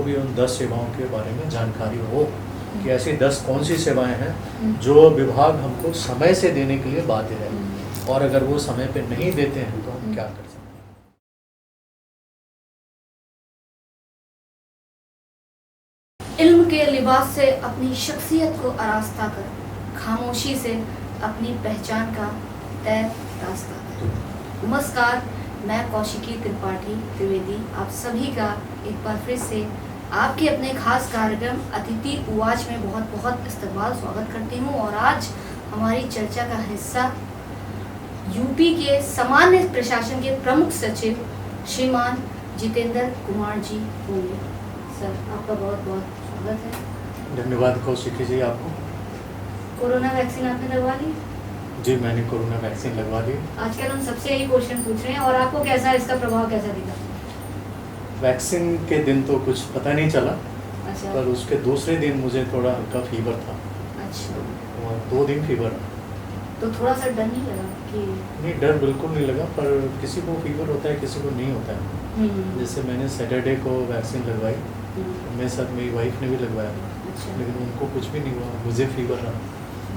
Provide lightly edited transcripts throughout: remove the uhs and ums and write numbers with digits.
भी उन 10 सेवाओं के बारे में जानकारी हो कि ऐसी 10 कौन सी सेवाएं हैं जो विभाग हमको समय से देने के लिए बाध्य है, और अगर वो समय पे नहीं देते हैं तो हम क्या कर सकते हैं। इल्म के लिबास से अपनी शख्सियत को आरास्ता कर, खामोशी से अपनी पहचान का तय रास्ता कर। नमस्कार, मैं कौशिकी त्रिवेदी आप सभी का एक बार फिर से आपके अपने खास कार्यक्रम अतिथि उवाच में बहुत बहुत इस्तकबाल स्वागत करती हूँ। और आज हमारी चर्चा का हिस्सा यूपी के सामान्य प्रशासन के प्रमुख सचिव श्रीमान जितेंद्र कुमार जी होंगे। सर, आपका बहुत बहुत स्वागत है। धन्यवाद कौशिकी जी आपको। कोरोना वैक्सीन आपने लगवा ली? जी, मैंने कोरोना वैक्सीन लगवा ली। आजकल हम सबसे यही क्वेश्चन पूछ रहे हैं, और आपको कैसा इसका प्रभाव कैसा दिखा? वैक्सीन के दिन तो कुछ पता नहीं चला। अच्छा। पर उसके दूसरे दिन मुझे थोड़ा हल्का फीवर था। अच्छा। और 2 दिन फीवर रहा। तो थोड़ा सा डर नहीं लगा कि? नहीं, डर बिल्कुल नहीं लगा, पर किसी को फीवर होता है, किसी को नहीं होता है। जैसे मैंने सैटरडे को वैक्सीन लगवाई, मेरे साथ मेरी वाइफ ने भी लगवाया। अच्छा। लेकिन उनको कुछ भी नहीं हुआ, मुझे फीवर रहा।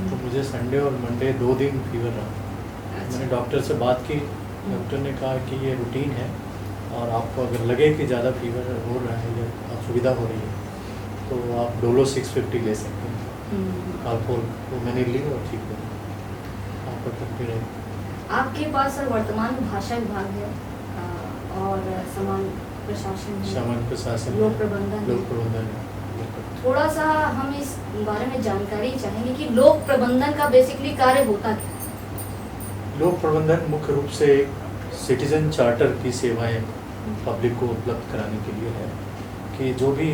तो मुझे संडे और मंडे 2 दिन फीवर रहा। अच्छा। मैंने डॉक्टर से बात की। डॉक्टर ने कहा कि ये रूटीन है, और आपको अगर लगे कि ज़्यादा फीवर हो रहा है या असुविधा हो रही है तो आप डोलो 650 ले सकते हैं। कालपोल वो मैंने ली और ठीक हो गया। आप करते रहे। आपके पास सर वर्तमान में भाषा विभाग है और सामान्य प्रशासन, लोक प्रबंधन है। थोड़ा सा हम इस बारे में जानकारी चाहेंगे कि लोक प्रबंधन का बेसिकली कार्य होता क्या है? लोक प्रबंधन मुख्य रूप से सिटीजन चार्टर की सेवाएं पब्लिक को उपलब्ध कराने के लिए है कि जो भी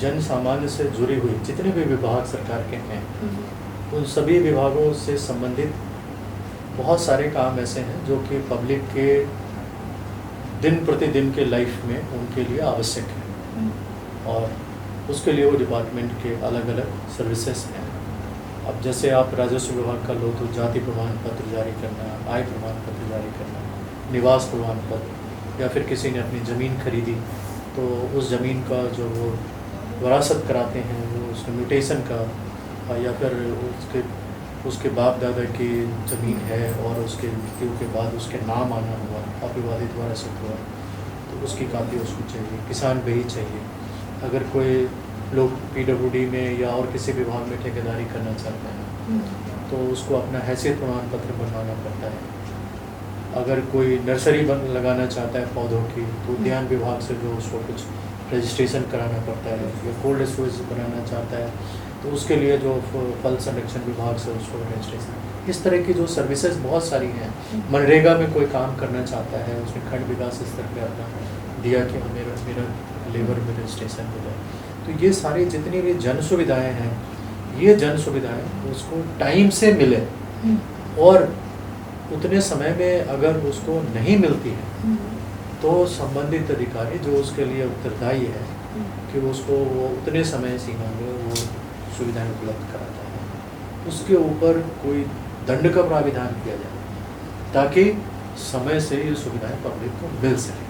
जन सामान्य से जुड़ी हुई जितने भी विभाग सरकार के हैं, उन सभी विभागों से संबंधित बहुत सारे काम ऐसे हैं जो कि पब्लिक के दिन प्रतिदिन के लाइफ में उनके लिए आवश्यक है, और उसके लिए वो डिपार्टमेंट के अलग अलग सर्विसेज हैं। अब जैसे आप राजस्व विभाग का लो तो जाति प्रमाण पत्र जारी करना, आय प्रमाण पत्र जारी करना, निवास प्रमाण पत्र, या फिर किसी ने अपनी ज़मीन खरीदी तो उस ज़मीन का जो वो वरासत कराते हैं वो उसके म्यूटेशन का, या फिर उसके बाप दादा की ज़मीन है और उसके मृत्यु के बाद उसके नाम आना हुआ, अविवादित वरासत हुआ, तो उसकी कापी उसको चाहिए। किसान बही चाहिए। अगर कोई लोग PWD में या और किसी विभाग में ठेकेदारी करना चाहते हैं तो उसको अपना हैसियत प्रमाण पत्र बनवाना पड़ता है। अगर कोई नर्सरी लगाना चाहता है पौधों की तो उद्यान विभाग से जो उसको कुछ रजिस्ट्रेशन कराना पड़ता है, या कोल्ड स्टोरेज बनाना चाहता है तो उसके लिए जो फल संरक्षण विभाग से उसको रजिस्ट्रेशन। इस तरह की जो सर्विसेज बहुत सारी हैं। मनरेगा में कोई काम करना चाहता है, उसने खंड विकास स्तर पर अपना दिया कि मेरा लेबर में रजिस्ट्रेशन हो जाए, तो ये सारी जितनी भी जन सुविधाएँ हैं, ये जन सुविधाएँ उसको टाइम से मिले, और उतने समय में अगर उसको नहीं मिलती है तो संबंधित अधिकारी जो उसके लिए उत्तरदायी है कि उसको वो उतने समय सीमा में वो सुविधाएं उपलब्ध कराता है, उसके ऊपर कोई दंड का प्राविधान किया जाए ताकि समय से ये सुविधाएं पब्लिक को मिल सके,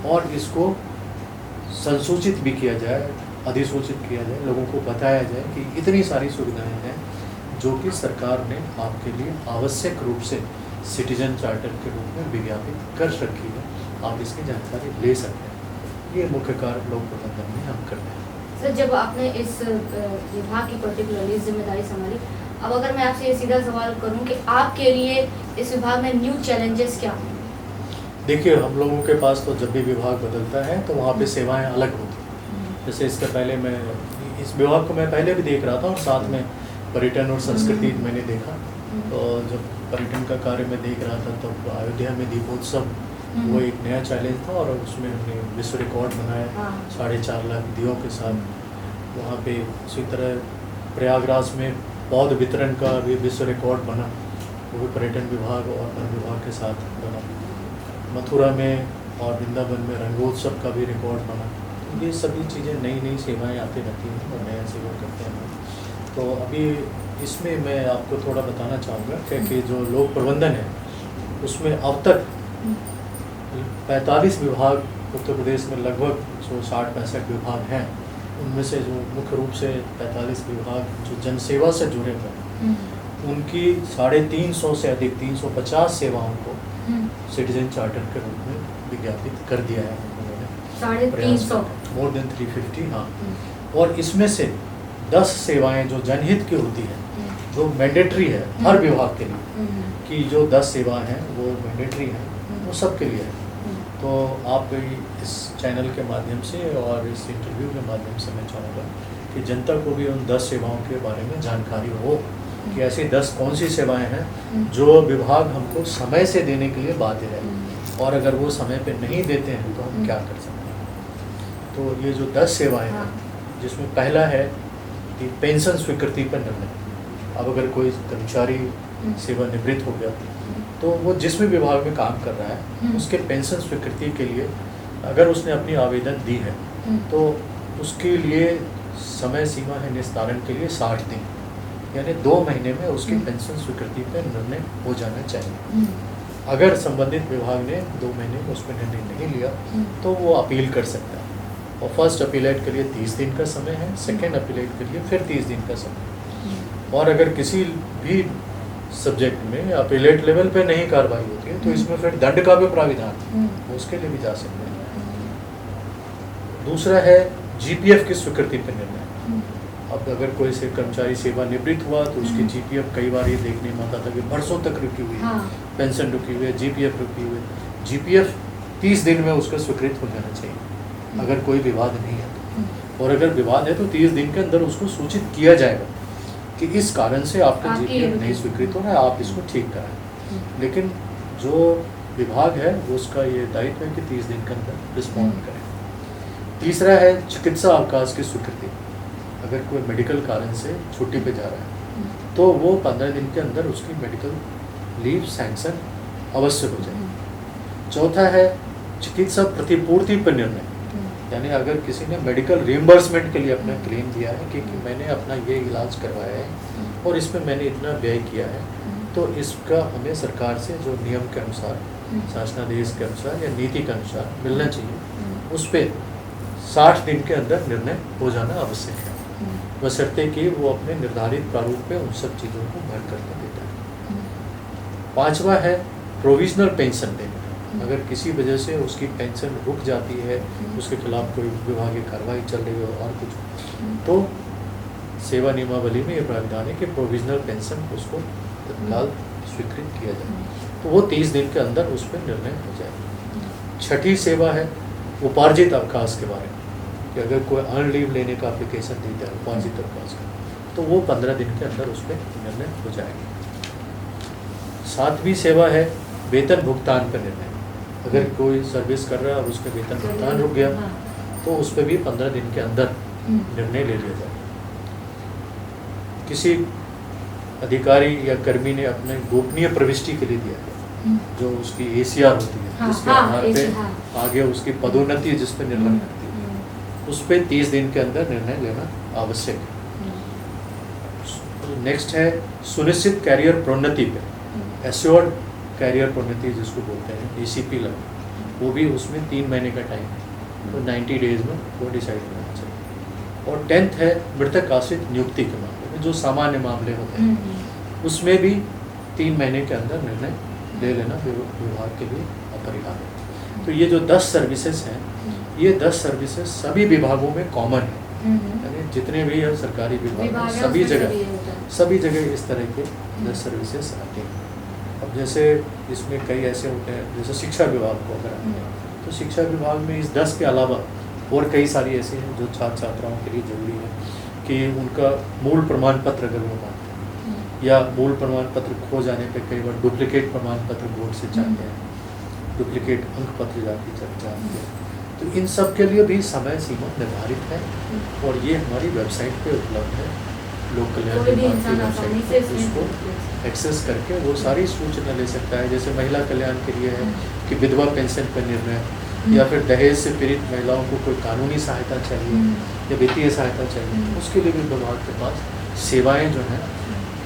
और इसको संसूचित भी किया जाए, अधिसूचित किया जाए, लोगों को बताया जाए कि इतनी सारी सुविधाएं हैं जो कि सरकार ने आपके लिए आवश्यक रूप से सिटीजन चार्टर के रूप में विज्ञापित कर रखी है, आप इसकी जानकारी ले सकते हैं। ये मुख्य कार्य लोक प्रबंधन में हम करते हैं। सर, जब आपने इस विभाग की पर्टिकुलरली जिम्मेदारी संभाली, अब अगर मैं आपसे ये सीधा सवाल करूं कि आपके लिए इस विभाग में न्यू चैलेंजेस क्या होंगे? देखिए, हम लोगों के पास तो जब भी विभाग बदलता है तो वहाँ पे सेवाएं अलग होती हैं। जैसे इसके पहले मैं इस विभाग को मैं पहले भी देख रहा था, और साथ में पर्यटन और संस्कृति मैंने देखा। तो जब पर्यटन का कार्य मैं देख रहा था तब तो अयोध्या में दीपोत्सव वो एक नया चैलेंज था, और उसमें हमने विश्व रिकॉर्ड बनाया 4.5 लाख दियों के साथ। वहाँ पे उसी तरह प्रयागराज में पौध वितरण का भी विश्व रिकॉर्ड बना, वो भी पर्यटन विभाग और वन विभाग के साथ बना। मथुरा में और वृंदावन में रंगोत्सव का भी रिकॉर्ड बना। तो ये सभी चीज़ें नई सेवाएं आती रहती हैं और नया सेवा करते हैं। तो अभी इसमें मैं आपको थोड़ा बताना चाहूँगा कि जो लोक प्रबंधन है उसमें अब तक 45 विभाग उत्तर प्रदेश में लगभग जो 60-65 विभाग हैं, उनमें से जो मुख्य रूप से 45 विभाग जो जनसेवा से जुड़े हुए हैं, उनकी 350 से अधिक 350 सेवाओं को सिटीजन चार्टर के रूप में विज्ञापित कर दिया है उन्होंने। 350 मोर देन 350, हाँ। और इसमें से 10 सेवाएं जो जनहित की होती हैं, जो मैंडेटरी है हर विभाग के लिए, कि जो 10 सेवाएं हैं वो मैंडेटरी हैं, वो सबके लिए है। तो आप इस चैनल के माध्यम से और इस इंटरव्यू के माध्यम से मैं चाहूँगा कि जनता को भी उन 10 सेवाओं के बारे में जानकारी हो कि ऐसी 10 कौन सी सेवाएं हैं जो विभाग हमको समय से देने के लिए बाध्य है, और अगर वो समय पे नहीं देते हैं तो हम क्या कर सकते हैं। तो ये जो 10 सेवाएं हैं, जिसमें पहला है कि पेंशन स्वीकृति पर निर्णय। अब अगर कोई कर्मचारी सेवानिवृत्त हो गया तो वो जिस भी विभाग में काम कर रहा है, उसके पेंशन स्वीकृति के लिए अगर उसने अपनी आवेदन दी है तो उसके लिए समय सीमा है निस्तारण के लिए 60 दिन, यानी 2 महीने में उसकी पेंशन स्वीकृति पर निर्णय हो जाना चाहिए। अगर संबंधित विभाग ने 2 महीने में उस पर निर्णय नहीं लिया तो वो अपील कर सकता है, और फर्स्ट अपीलेट के लिए 30 दिन का समय है, सेकेंड अपीलेट के लिए फिर 30 दिन का समय। और अगर किसी भी सब्जेक्ट में अपीलेट लेवल पे नहीं कार्रवाई होती है तो इसमें फिर दंड का भी प्राविधान, उसके लिए भी जा सकते हैं। दूसरा है जीपीएफ की स्वीकृति पर निर्णय। अब अगर कोई से कर्मचारी सेवानिवृत्त हुआ तो उसकी जीपीएफ, कई बार ये देखने में आता था कि बरसों तक रुकी हुई है, पेंशन रुकी हुई है, जीपीएफ रुकी हुई है। जीपीएफ 30 दिन में उसका स्वीकृत हो जाना चाहिए अगर कोई विवाद नहीं है तो। और अगर विवाद है तो 30 दिन के अंदर उसको सूचित किया जाएगा कि इस कारण से आपका जीपीएफ नहीं स्वीकृत हो रहा है, आप इसको ठीक कराएं। लेकिन जो विभाग है वो उसका ये दायित्व है कि 30 दिन के अंदर रिस्पॉन्ड करें। तीसरा है चिकित्सा अवकाश की स्वीकृति। अगर कोई मेडिकल कारण से छुट्टी पे जा रहा है तो वो 15 दिन के अंदर उसकी मेडिकल लीव सैंक्शन अवश्य हो जाए। चौथा है चिकित्सा प्रतिपूर्ति पर निर्णय, यानी अगर किसी ने मेडिकल रिइंबर्समेंट के लिए अपना क्लेम दिया है कि मैंने अपना ये इलाज करवाया है और इसमें मैंने इतना व्यय किया है, तो इसका हमें सरकार से जो नियम के अनुसार, शासनादेश के अनुसार या नीति के अनुसार मिलना चाहिए, उस पर 60 दिन के अंदर निर्णय हो जाना आवश्यक है, बशर्ते कि वो अपने निर्धारित प्रारूप पे उन सब चीज़ों को भर करके देता है। पांचवा है प्रोविजनल पेंशन देना। अगर किसी वजह से उसकी पेंशन रुक जाती है, उसके खिलाफ कोई विभागीय कार्रवाई चल रही हो और कुछ, तो सेवा नियमावली में ये प्रावधान है कि प्रोविजनल पेंशन उसको तत्काल स्वीकृत किया जाए, तो वो 30 दिन के अंदर उस पर निर्णय हो जाए। छठी सेवा है उपार्जित अवकाश के बारे में, कि अगर कोई अर्न लीव लेने का एप्लीकेशन देता है उपार्जित अवकाश का, तो वो 15 दिन के अंदर उस पर निर्णय हो जाएगा। सातवीं सेवा है वेतन भुगतान पर निर्णय। अगर कोई सर्विस कर रहा है और उसका वेतन भुगतान रुक गया तो उस पर भी 15 दिन के अंदर निर्णय ले लिया जाए। किसी अधिकारी या कर्मी ने अपने गोपनीय प्रविष्टि के लिए दिया है, जो उसकी एसीआर होती है, जिसके आधार पे आगे उसकी पदोन्नति जिस पर निर्भर करती है, उस पर 30 दिन के अंदर निर्णय लेना आवश्यक है। नेक्स्ट है सुनिश्चित कैरियर प्रोन्नति पे, एश्योर्ड कैरियर प्रोन्नति जिसको बोलते हैं, ECP लग, वो भी उसमें 3 महीने का टाइम है, तो 90 डेज में वो डिसाइड करना चाहिए। और 10th है मृतक आश्रित नियुक्ति के मामले में, जो सामान्य मामले होते हैं, उसमें भी 3 महीने के अंदर निर्णय ले लेना विभाग के लिए अपरिहार्य है। तो ये जो 10 सर्विसेज हैं, ये 10 सर्विसेज सभी विभागों में कॉमन है, यानी जितने भी है सरकारी विभाग सभी जगह इस तरह के 10 सर्विसेज आते हैं। अब जैसे इसमें कई ऐसे होते हैं, जैसे शिक्षा विभाग को अगर आते हैं तो शिक्षा विभाग में इस 10 के अलावा और कई सारी ऐसी हैं जो छात्र छात्राओं के लिए जरूरी है कि उनका मूल प्रमाण पत्र अगर वो मांगते हैं, या मूल प्रमाण पत्र खो जाने पे कई बार डुप्लीकेट प्रमाण पत्र बोर्ड से चाहते हैं, डुप्लीकेट अंक पत्र चाहते हैं, तो इन सब के लिए भी समय सीमा निर्धारित है और ये हमारी वेबसाइट पे उपलब्ध है। लोक कल्याण विभाग की वेबसाइट पर उसको एक्सेस करके वो सारी सूचना ले सकता है। जैसे महिला कल्याण के लिए है कि विधवा पेंशन पर निर्णय, या फिर दहेज से पीड़ित महिलाओं को कोई कानूनी सहायता चाहिए या वित्तीय सहायता चाहिए, उसके लिए भी विभाग के पास सेवाएं जो हैं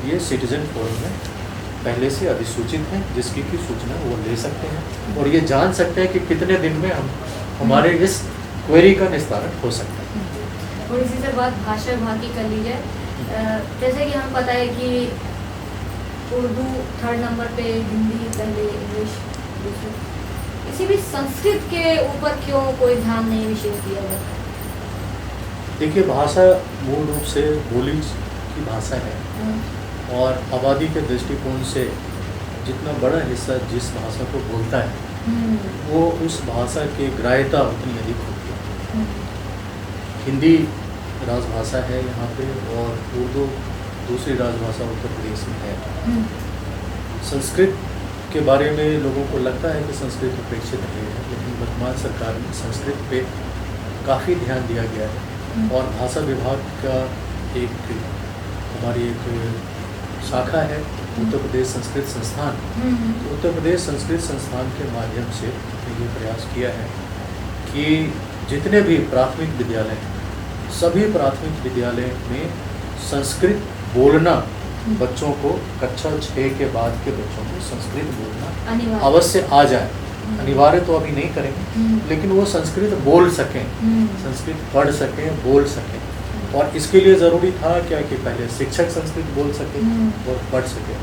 ये सिटीजन फोरम में पहले से अधिसूचित हैं, जिसकी की सूचना वो ले सकते हैं और ये जान सकते हैं कि कितने दिन में हमारे इस क्वेरी का निस्तारण हो सकता है। और इसी से बात भाषा विभाग की कर ली जाए, जैसे कि हमें पता है कि उर्दू 3rd नंबर पे, हिंदी पहले, इंग्लिश दूसरे, इसी भी संस्कृत के ऊपर क्यों कोई ध्यान नहीं विशेष दिया जाता है? देखिए, भाषा मूल रूप से बोली की भाषा है और आबादी के दृष्टिकोण से जितना बड़ा हिस्सा जिस भाषा को बोलता है वो उस भाषा की ग्राह्यता उतनी अधिक होती है। हिंदी राजभाषा है यहाँ पे और उर्दू दूसरी राजभाषा उत्तर प्रदेश में है। संस्कृत के बारे में लोगों को लगता है कि संस्कृत उपेक्षित है, लेकिन वर्तमान सरकार में संस्कृत पे काफ़ी ध्यान दिया गया है और भाषा विभाग का एक हमारी एक शाखा है उत्तर प्रदेश संस्कृत संस्थान। उत्तर प्रदेश संस्कृत संस्थान के माध्यम से ये प्रयास किया है कि जितने भी प्राथमिक विद्यालय हैं, सभी प्राथमिक विद्यालय में संस्कृत बोलना बच्चों को कक्षा 6 के बाद के बच्चों को संस्कृत बोलना अवश्य आ जाए। अनिवार्य तो अभी नहीं करेंगे, लेकिन वो संस्कृत बोल सकें, संस्कृत पढ़ सकें, बोल सकें। और इसके लिए ज़रूरी था क्या कि पहले शिक्षक संस्कृत बोल सके और पढ़ सके।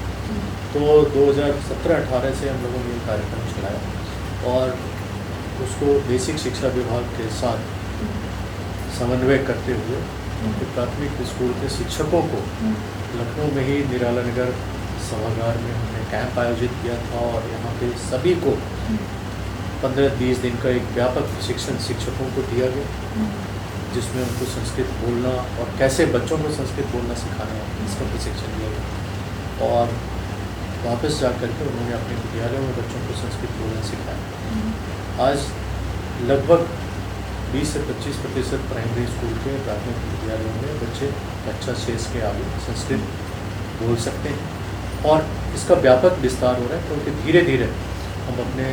तो 2017-18 से हम लोगों ने ये कार्यक्रम चलाया और उसको बेसिक शिक्षा विभाग के साथ समन्वय करते हुए उनके प्राथमिक स्कूल के शिक्षकों को लखनऊ में ही निराला नगर सभागार में हमने कैंप आयोजित किया था और यहाँ पे सभी को 15-20 दिन का एक व्यापक प्रशिक्षण शिक्षकों को दिया गया, जिसमें उनको संस्कृत बोलना और कैसे बच्चों को संस्कृत बोलना सिखाना है इसका प्रशिक्षण दिया गया। और वापस जा कर के उन्होंने अपने विद्यालयों में बच्चों को संस्कृत बोलना सिखाया। आज लगभग 20 से 25% प्राइमरी स्कूल के प्राथमिक विद्यालयों में बच्चे कक्षा 6 के आगे संस्कृत बोल सकते हैं और इसका व्यापक विस्तार हो रहा है, क्योंकि धीरे धीरे हम अपने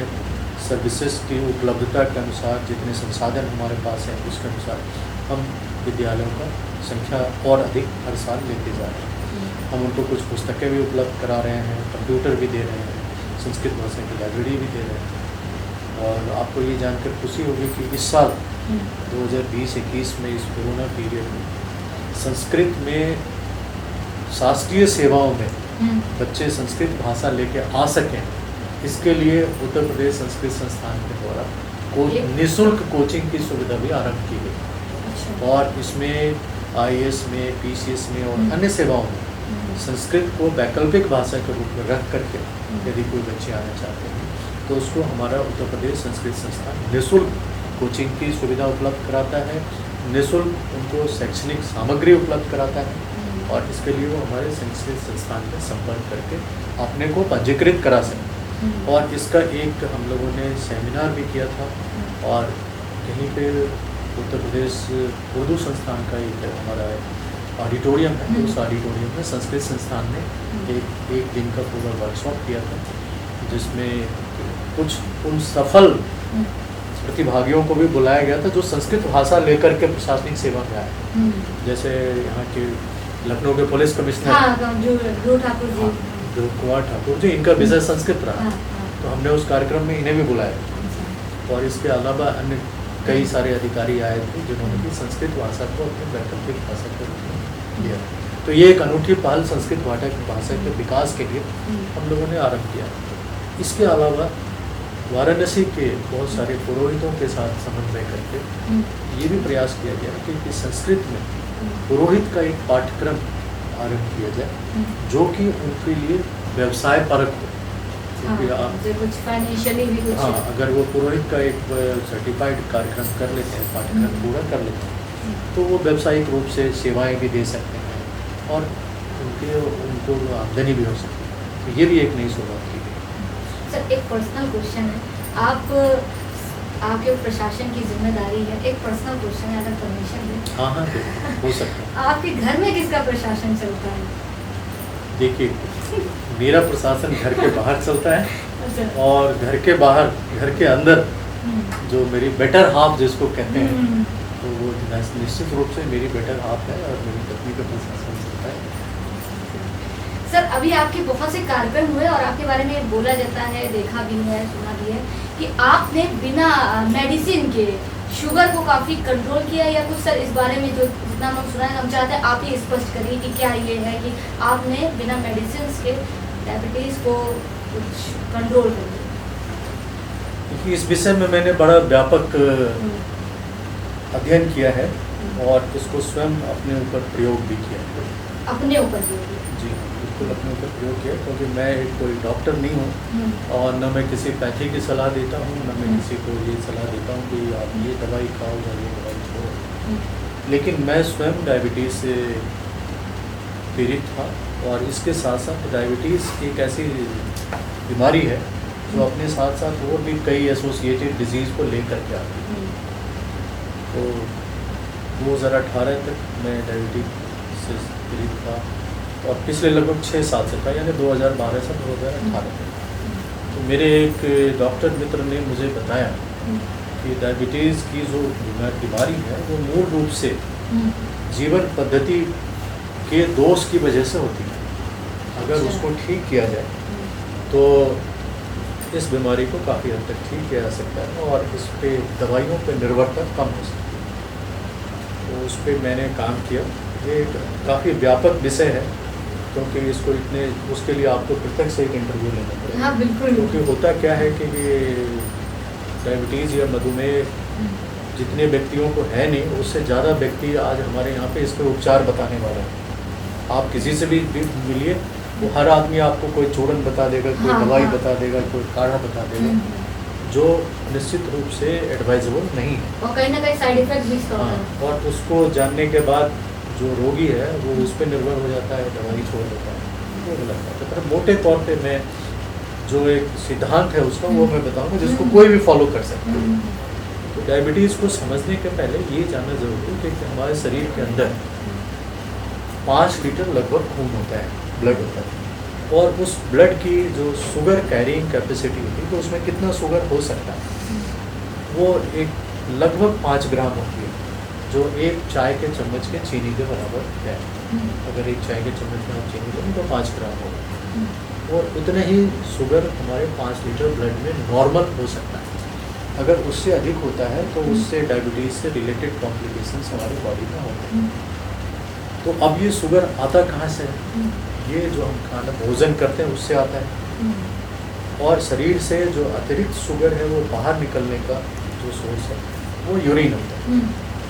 सर्विसेज की उपलब्धता के अनुसार जितने संसाधन हमारे पास हैं उसके अनुसार हम विद्यालयों का संख्या और अधिक हर साल लेते जा रहे हैं। हम उनको कुछ पुस्तकें भी उपलब्ध करा रहे हैं, कंप्यूटर भी दे रहे हैं, संस्कृत भाषा की लाइब्रेरी भी दे रहे हैं। और आपको ये जानकर खुशी होगी कि इस साल 2020-21 में इस कोरोना पीरियड में संस्कृत में शासकीय सेवाओं में बच्चे संस्कृत भाषा लेके आ सकें, इसके लिए उत्तर प्रदेश संस्कृत संस्थान के द्वारा निःशुल्क कोचिंग की सुविधा भी आरंभ की गई। और इसमें IAS में, PCS में और अन्य सेवाओं में संस्कृत को वैकल्पिक भाषा के रूप में रख करके यदि कोई बच्चे आना चाहते हैं तो उसको हमारा उत्तर प्रदेश संस्कृत संस्थान निःशुल्क कोचिंग की सुविधा उपलब्ध कराता है, निःशुल्क उनको शैक्षणिक सामग्री उपलब्ध कराता है और इसके लिए वो हमारे संस्कृत संस्थान में संपर्क करके अपने को पंजीकृत करा सकें। और इसका एक हम लोगों ने सेमिनार भी किया था और कहीं पे उत्तर प्रदेश उर्दू संस्थान का एक हमारा ऑडिटोरियम है, उस ऑडिटोरियम में संस्कृत संस्थान ने एक दिन का पूरा वर्कशॉप किया था, जिसमें कुछ उन सफल प्रतिभागियों को भी बुलाया गया था जो संस्कृत भाषा लेकर के प्रशासनिक सेवा में आए। जैसे यहाँ के लखनऊ के पुलिस कमिश्नर ध्रुव कुमार ठाकुर जी, इनका विषय संस्कृत रहा, तो हमने उस कार्यक्रम में इन्हें भी बुलाया। और इसके अलावा अन्य कई सारे अधिकारी आए थे जिन्होंने भी संस्कृत भाषा को अपने वैकल्पिक भाषा के रूप में लिया। तो ये एक अनूठी पहल संस्कृत भाषा के विकास के लिए हम लोगों ने आरंभ किया। इसके अलावा वाराणसी के बहुत सारे पुरोहितों के साथ समन्वय करके ये भी प्रयास किया गया कि संस्कृत में पुरोहित का एक पाठ्यक्रम आरंभ किया जाए जो कि उनके लिए व्यवसाय परक हो। क्योंकि आप कुछ फाइनेंशियली भी कुछ अगर वो पुरोहित का एक सर्टिफाइड कार्यक्रम कर लेते हैं, पाठ्यक्रम पूरा कर लेते हैं, तो वो व्यावसायिक रूप से सेवाएं भी दे सकते हैं और उनको आमदनी भी हो सकती है। तो ये भी एक नई शुरुआत की गई। सर, एक पर्सनल क्वेश्चन है, आपके प्रशासन की जिम्मेदारी है, एक पर्सनल क्वेश्चन है, अगर परमिशन है। हाँ, हो सकता है। आपके घर में किसका प्रशासन चलता है? देखिए, मेरा प्रशासन घर के बाहर चलता है और घर के बाहर, घर के अंदर जो मेरी बेटर हाफ जिसको कहते हैं, तो वो निश्चित रूप से मेरी बेटर हाफ है और मेरी पत्नी का प्रशासन चलता है। सर अभी आपके बहुत से कार्यक्रम हुए और आपके बारे में बोला जाता है, देखा भी है, सुना भी है कि आपने बिना मेडिसिन के शुगर को काफ़ी कंट्रोल किया या कुछ। सर इस बारे में जो जितना हम सुना है, हम चाहते हैं आप ही स्पष्ट करिए कि क्या ये है कि आपने बिना मेडिसिन के डायबिटीज़ को कुछ कंट्रोल कर दिया। क्योंकि इस विषय में मैंने बड़ा व्यापक अध्ययन किया है और इसको स्वयं अपने ऊपर प्रयोग भी किया है। अपने ऊपर भी किया? जी बिल्कुल अपने ऊपर प्रयोग किया, क्योंकि मैं कोई डॉक्टर नहीं हूँ और न मैं किसी पैथी की सलाह देता हूँ, न मैं किसी को ये सलाह देता हूँ कि आप ये दवाई खाओ या ये दवाई छोड़ो। लेकिन मैं स्वयं डायबिटीज़ से पीड़ित था और इसके साथ साथ डायबिटीज़ एक ऐसी बीमारी है जो अपने साथ साथ और भी कई एसोसिएटेड डिजीज़ को लेकर के आती है। तो 2018 तक मैं डायबिटीज से पीड़ित था और पिछले लगभग 6 साल से था, यानी 2012 से 2018 तक। तो मेरे एक डॉक्टर मित्र ने मुझे बताया कि डायबिटीज़ की जो बीमारी है वो मूल रूप से जीवन पद्धति के दोष की वजह से होती है। अगर उसको ठीक किया जाए तो इस बीमारी को काफ़ी हद तक ठीक किया जा सकता है और इस पे दवाइयों पे निर्भरता कम हो सकती है। तो उस पर मैंने काम किया। ये काफ़ी व्यापक विषय है, क्योंकि इसको इतने उसके लिए आपको पृथक से एक इंटरव्यू लेना पड़ेगा। हाँ बिल्कुल। क्योंकि होता क्या है कि ये डायबिटीज़ या मधुमेह जितने व्यक्तियों को है नहीं, उससे ज़्यादा व्यक्ति आज हमारे यहाँ पे इसके उपचार बताने वाला है। आप किसी से भी मिलिए, वो हर आदमी आपको कोई चूर्ण बता देगा, कोई दवाई बता देगा, कोई काढ़ा बता देगा, जो निश्चित रूप से एडवाइजेबल नहीं है और कहीं ना कहीं साइड इफेक्ट भी इसका होता है। और उसको जानने के बाद जो रोगी है वो उस पर निर्भर हो जाता है, दवाई छोड़ देता है, वो गलत बात है। पर मोटे तौर पे मैं जो एक सिद्धांत है उसका वो मैं बताऊंगा जिसको कोई भी फॉलो कर सकता है। तो डायबिटीज़ को समझने के पहले ये जानना जरूरी है कि हमारे शरीर के अंदर 5 लीटर लगभग खून होता है, ब्लड होता है, और उस ब्लड की जो शुगर कैरिंग कैपेसिटी होती है, तो उसमें कितना शुगर हो सकता है, वो एक लगभग 5 ग्राम होती है, जो एक चाय के चम्मच के चीनी के बराबर है। अगर एक चाय के चम्मच में आप चीनी लें तो 5 ग्राम होगा, और उतने ही शुगर हमारे 5 लीटर ब्लड में नॉर्मल हो सकता है। अगर उससे अधिक होता है तो उससे डायबिटीज़ से रिलेटेड कॉम्प्लिकेशंस हमारी बॉडी में होते हैं। तो अब ये शुगर आता कहाँ से है? ये जो हम खाना भोजन करते हैं उससे आता है, और शरीर से जो अतिरिक्त शुगर है वो बाहर निकलने का जो सोर्स है वो यूरिन होता है,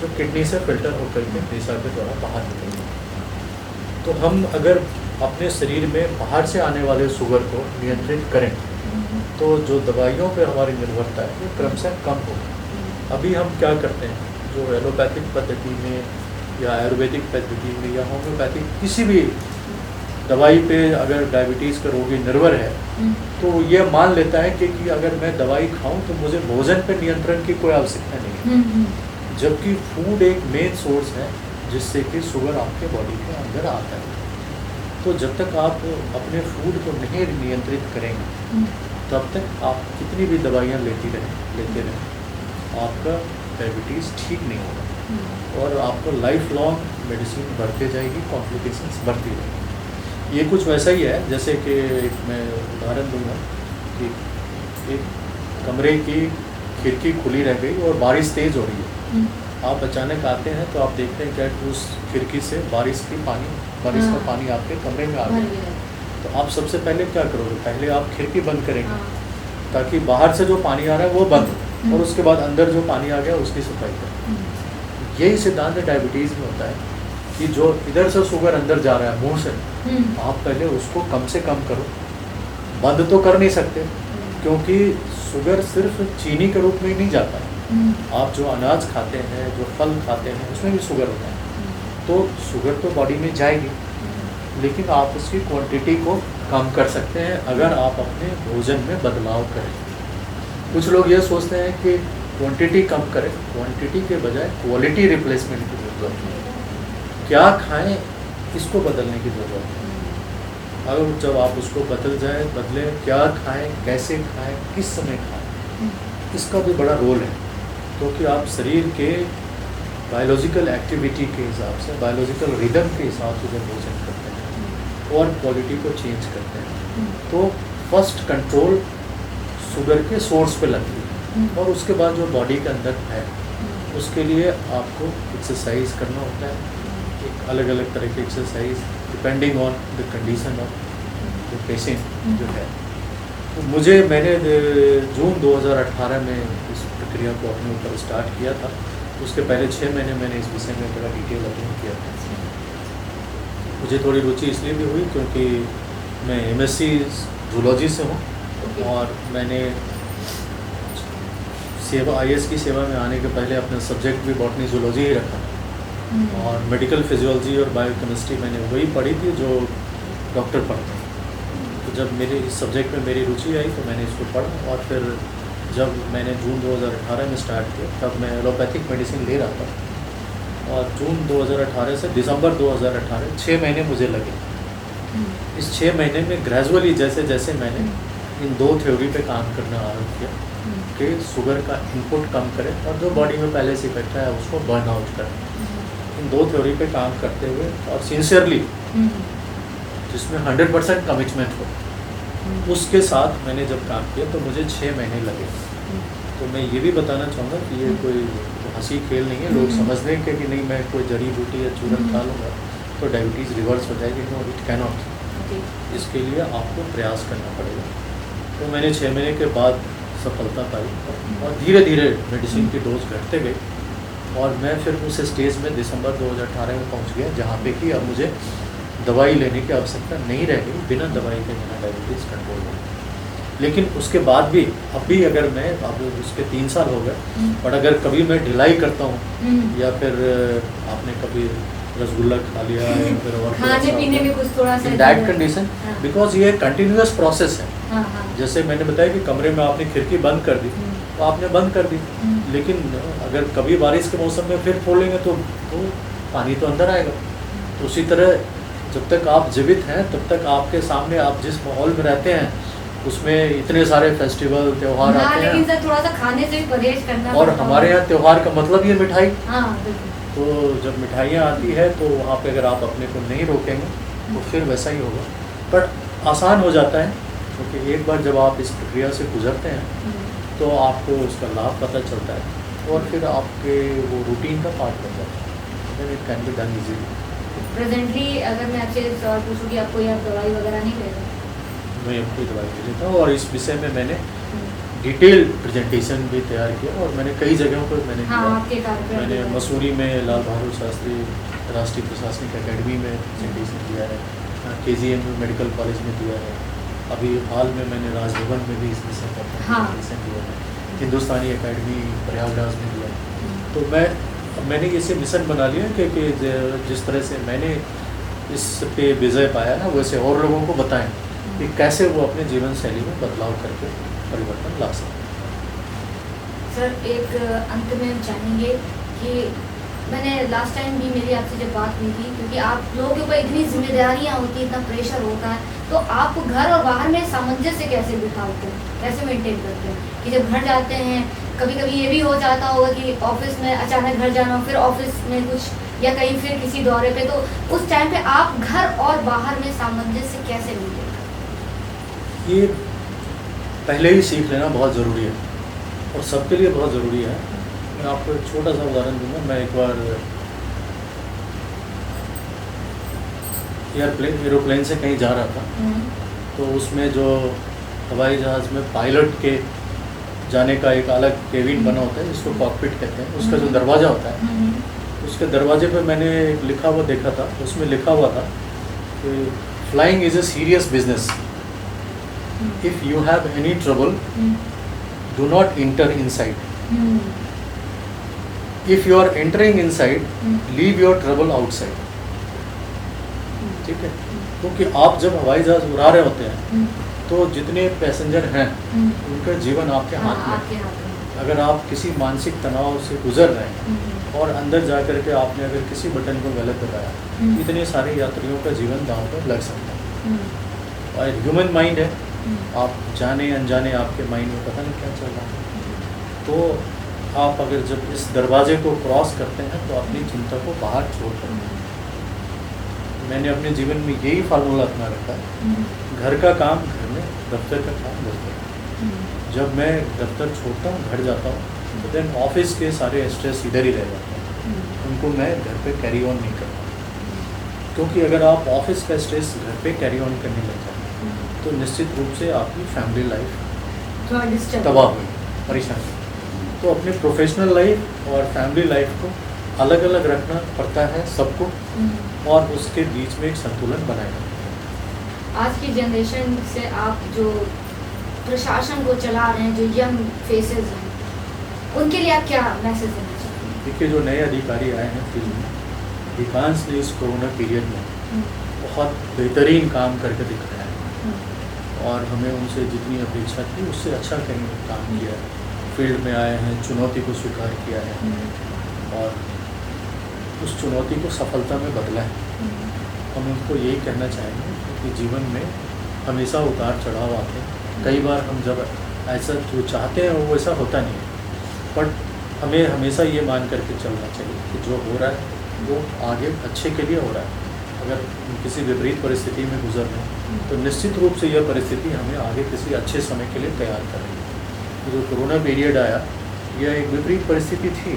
जो किडनी से फिल्टर होकर के पेशाब के द्वारा बाहर निकलता है। तो हम अगर अपने शरीर में बाहर से आने वाले शुगर को नियंत्रित करें तो जो दवाइयों पे हमारी निर्भरता है वो क्रमशः कम होगी। अभी हम क्या करते हैं, जो एलोपैथिक पद्धति में या आयुर्वेदिक पद्धति में या होम्योपैथिक किसी भी दवाई पे अगर डायबिटीज़ का रोगी निर्भर है तो ये मान लेता है कि अगर मैं दवाई खाऊं तो मुझे भोजन पे नियंत्रण की कोई आवश्यकता नहीं है, जबकि फूड एक मेन सोर्स है जिससे कि शुगर आपके बॉडी के अंदर आता है। तो जब तक आप अपने फूड को नहीं नियंत्रित करेंगे तब तक आप कितनी भी दवाइयाँ लेते रहें आपका डायबिटीज़ ठीक नहीं होगा और आपको लाइफ लॉन्ग मेडिसिन बढ़ते जाएगी, कॉम्प्लिकेशंस बढ़ती रहेंगी। ये कुछ वैसा ही है जैसे कि मैं उदाहरण दूंगा कि एक कमरे की खिड़की खुली रह गई और बारिश तेज़ हो रही है, आप अचानक आते हैं तो आप देखते हैं क्या उस खिड़की से बारिश का पानी आपके कमरे में आ गया। तो आप सबसे पहले क्या करोगे, पहले आप खिड़की बंद करेंगे ताकि बाहर से जो पानी आ रहा है वो बंद हो, और उसके बाद अंदर जो पानी आ गया उसकी सफाई करें। यही सिद्धांत डायबिटीज़ में होता है कि जो इधर से शुगर अंदर जा रहा है मुंह से, आप पहले उसको कम से कम करो। बंद तो कर नहीं सकते क्योंकि शुगर सिर्फ चीनी के रूप में ही नहीं जाता है, आप जो अनाज खाते हैं, जो फल खाते हैं, उसमें भी शुगर होता है। तो शुगर तो बॉडी में जाएगी, लेकिन आप उसकी क्वांटिटी को कम कर सकते हैं अगर आप अपने भोजन में बदलाव करें। कुछ लोग ये सोचते हैं कि क्वांटिटी कम करें, क्वांटिटी के बजाय क्वालिटी रिप्लेसमेंट की ज़रूरत है। क्या खाएं इसको बदलने की ज़रूरत है। अगर जब आप उसको बदलें, क्या खाएं, कैसे खाएं, किस समय खाएं, इसका भी बड़ा रोल है, क्योंकि आप शरीर के बायोलॉजिकल एक्टिविटी के हिसाब से, बायोलॉजिकल रिदम के हिसाब से जब भोजन करते हैं और क्वालिटी को चेंज करते हैं। तो फर्स्ट कंट्रोल शुगर के सोर्स पे लगती है और उसके बाद जो बॉडी के अंदर है उसके लिए आपको एक्सरसाइज करना होता है, एक अलग अलग तरह की exercise depending on the condition of the patient जो है। तो मैंने जून 2018 में इस प्रक्रिया को अपने ऊपर स्टार्ट किया था। उसके पहले 6 महीने मैंने इस विषय में बड़ा डिटेल अध्ययन किया था। मुझे थोड़ी रुचि इसलिए भी हुई क्योंकि मैं MSc जूलॉजी से हूँ और मैंने IAS की सेवा में आने के पहले अपना सब्जेक्ट भी बॉटनी जूलॉजी ही रखा और मेडिकल फिजियोलॉजी और बायोकेमिस्ट्री मैंने वही पढ़ी थी जो डॉक्टर पढ़ते हैं। तो जब मेरे इस सब्जेक्ट में मेरी रुचि आई तो मैंने इसको पढ़ा और फिर जब मैंने जून 2018 में स्टार्ट किया तब मैं एलोपैथिक मेडिसिन ले रहा था और जून 2018 से दिसंबर 2018 6 महीने मुझे लगे। इस 6 महीने में ग्रेजुअली जैसे जैसे मैंने इन 2 थ्योरी पे काम करना आरम्भ किया कि शुगर का इनपुट कम करें और जो बॉडी में पहले से इकट्ठा है उसको बर्न आउट करें। इन 2 थ्योरी पे काम करते हुए और सिंसियरली जिसमें 100% कमिटमेंट हो, उसके साथ मैंने जब काम किया तो मुझे 6 महीने लगे। तो मैं ये भी बताना चाहूँगा कि ये कोई हंसी खेल नहीं है। लोग समझते हैं कि नहीं मैं कोई जड़ी बूटी या चूरन खा लूँगा तो डायबिटीज़ रिवर्स हो जाएगी। No, it can not. इसके लिए आपको प्रयास करना पड़ेगा। तो मैंने 6 महीने के बाद सफलता पाई और धीरे धीरे मेडिसिन की डोज घटते गई और मैं फिर उस स्टेज में दिसंबर 2018 में पहुंच गया जहाँ पे कि अब मुझे दवाई लेने की आवश्यकता नहीं रह गई। बिना दवाई के मेरा डायबिटीज़ कंट्रोल हो। लेकिन उसके बाद भी अभी अगर मैं अब उसके 3 साल हो गए और अगर कभी मैं ढिलाई करता हूँ या फिर आपने कभी रसगुल्ला खा लिया या फिर और खाने पीने में कुछ थोड़ा सा दैट कंडीशन बिकॉज ये कंटिन्यूअस प्रोसेस है। जैसे मैंने बताया कि कमरे में आपने खिड़की बंद कर दी तो आपने बंद कर दी, लेकिन अगर कभी बारिश के मौसम में फिर खोलेंगे तो पानी तो अंदर आएगा। तो उसी तरह जब तक आप जीवित हैं तब तक आपके सामने आप जिस माहौल में रहते हैं उसमें इतने सारे फेस्टिवल त्यौहार आते हैं। लेकिन सर थोड़ा सा खाने से भी परहेज करना और हमारे यहाँ त्यौहार का मतलब ये मिठाई। बिल्कुल। तो जब मिठाइयाँ आती है तो वहाँ पे अगर आप अपने को नहीं रोकेंगे तो फिर वैसा ही होगा। पर आसान हो जाता है क्योंकि एक बार जब आप इस प्रक्रिया से गुजरते हैं तो आपको उसका लाभ पता चलता है और फिर आपके वो रूटीन का पार्ट बन जाता है। Then it can be done easily. Presently अगर मैं आपसे सवाल पूछूँ कि आपको यहाँ दवाई वगैरह नहीं ले रहे? मैं कोई दवाई नहीं लेता हूँ और इस विषय में मैंने डिटेल प्रेजेंटेशन भी तैयार किया और मैंने कई जगहों पर मैंने किया। मैंने मसूरी में लाल बहादुर शास्त्री राष्ट्रीय प्रशासनिक अकेडमी में प्रेजेंटेशन दिया है, KGM मेडिकल कॉलेज में दिया है, अभी हाल में मैंने राजभवन में भी इस विषय पर प्रेजेंटेशन दिया है, हिंदुस्तानी अकेडमी प्रयागराज में दिया है। तो मैंने इसे मिशन बना लिया कि जिस तरह से मैंने इस पे विजय पाया ना वैसे और लोगों को बताएं कि कैसे वो अपने जीवन शैली में बदलाव करके परिवर्तन ला सकते। सर एक अंत में चाहेंगे कि मैंने लास्ट टाइम भी मेरी आपसे जब बात हुई थी, क्योंकि आप लोगों के ऊपर इतनी जिम्मेदारियां होती हैं, इतना प्रेशर होता है, तो आप घर और बाहर में सामंजस्य कैसे बिठाते हैं, कैसे मेंटेन करते हैं कि जब घर जाते हैं कभी कभी ये भी हो जाता होगा कि ऑफिस में अचानक घर जाना, फिर ऑफिस में कुछ या कहीं फिर किसी दौरे पे, तो उस टाइम पे आप घर और बाहर में सामंजस्य कैसे मेंटेन करते हैं? ये पहले ही सीख लेना बहुत ज़रूरी है और सबके लिए बहुत ज़रूरी है। मैं आपको एक छोटा सा उदाहरण दूंगा। मैं एक बार एरोप्लेन से कहीं जा रहा था, तो उसमें जो हवाई जहाज़ में पायलट के जाने का एक अलग केबिन बना होता है जिसको कॉकपिट कहते हैं, उसका जो दरवाज़ा होता है, उसके दरवाजे पे मैंने लिखा हुआ देखा था, उसमें लिखा हुआ था कि flying is a serious business, if you have any trouble do not enter inside, if you are entering inside leave your trouble outside. ठीक है, क्योंकि आप जब हवाई जहाज उड़ा रहे होते हैं तो जितने पैसेंजर हैं उनका जीवन आपके हाथ में है। अगर आप किसी मानसिक तनाव से गुजर रहे हैं और अंदर जा कर के आपने अगर किसी बटन को गलत दबाया, इतने सारे यात्रियों का जीवन दांव पर लग सकता है। और ह्यूमन माइंड है, आप जाने अनजाने आपके माइंड में पता नहीं क्या चल रहा है। तो आप अगर जब इस दरवाजे को क्रॉस करते हैं तो अपनी चिंता को बाहर छोड़ कर मैंने अपने जीवन में यही फार्मूला अपना रखा है, घर का काम घर में, दफ्तर का काम दफ्तर में। जब मैं दफ्तर छोड़ता हूँ, घर जाता हूँ, तो देन ऑफिस के सारे स्ट्रेस इधर ही रह जाते हैं, उनको मैं घर पे कैरी ऑन नहीं करता। क्योंकि अगर आप ऑफिस का स्ट्रेस घर पे कैरी ऑन करने लग जाए तो निश्चित रूप से आपकी फैमिली लाइफ थोड़ा डिस्टर्ब तबाह हुई, परेशान हुई। तो अपने प्रोफेशनल लाइफ और फैमिली लाइफ को अलग अलग रखना पड़ता है सबको, और उसके बीच में एक संतुलन बनाए रखना। आज की जनरेशन से आप जो प्रशासन को चला रहे हैं, जो यंग फेसेस हैं, उनके लिए आप क्या मैसेज देना चाहते हैं? देखिए, जो नए अधिकारी आए हैं फील्ड में, अधिकांश ने इस कोरोना पीरियड में बहुत बेहतरीन काम करके दिखाया है, और हमें उनसे जितनी अपेक्षा थी उससे अच्छा काम किया है। फील्ड में आए हैं, चुनौती को स्वीकार किया है, और उस चुनौती को सफलता में बदला है। हम उनको यही कहना चाहेंगे कि जीवन में हमेशा उतार चढ़ाव आते हैं। कई बार हम जब ऐसा जो चाहते हैं वो वैसा होता नहीं है, बट हमें हमेशा ये मान करके चलना चाहिए कि जो हो रहा है वो आगे अच्छे के लिए हो रहा है। अगर किसी विपरीत परिस्थिति में गुजर रहे हैं तो निश्चित रूप से यह परिस्थिति हमें आगे किसी अच्छे समय के लिए तैयार करेगी। जो कोरोना पीरियड आया, यह एक विपरीत परिस्थिति थी,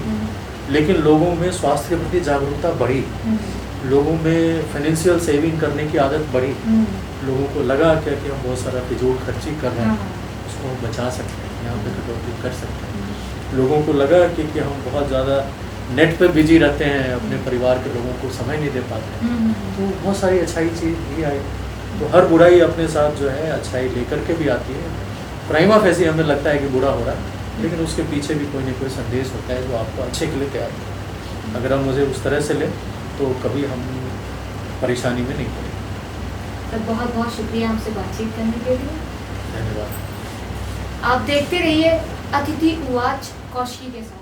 लेकिन लोगों में स्वास्थ्य के प्रति जागरूकता बढ़ी, लोगों में फाइनेंशियल सेविंग करने की आदत बढ़ी, लोगों को लगा क्या कि हम बहुत सारा फिजूल खर्ची कर रहे हैं, उसको हम बचा सकते हैं, यहाँ पे कटौती कर सकते हैं। लोगों को लगा कि हम बहुत ज़्यादा नेट पे बिजी रहते हैं, अपने परिवार के लोगों को समय नहीं दे पाते हैं, तो बहुत सारी अच्छाई चीज़ भी आई। तो हर बुराई अपने साथ जो है अच्छाई लेकर के भी आती है। प्राइमा फेसी हमें लगता है कि बुरा हो रहा है, लेकिन उसके पीछे भी कोई ना कोई संदेश होता है जो आपको अच्छे के लिए तैयार करता है। अगर हम मुझे उस तरह से लें तो कभी हम परेशानी में नहीं पड़ेंगे। तो बहुत बहुत शुक्रिया हमसे बातचीत करने के लिए। धन्यवाद। आप देखते रहिए अतिथि उवाच कौशिकी के साथ।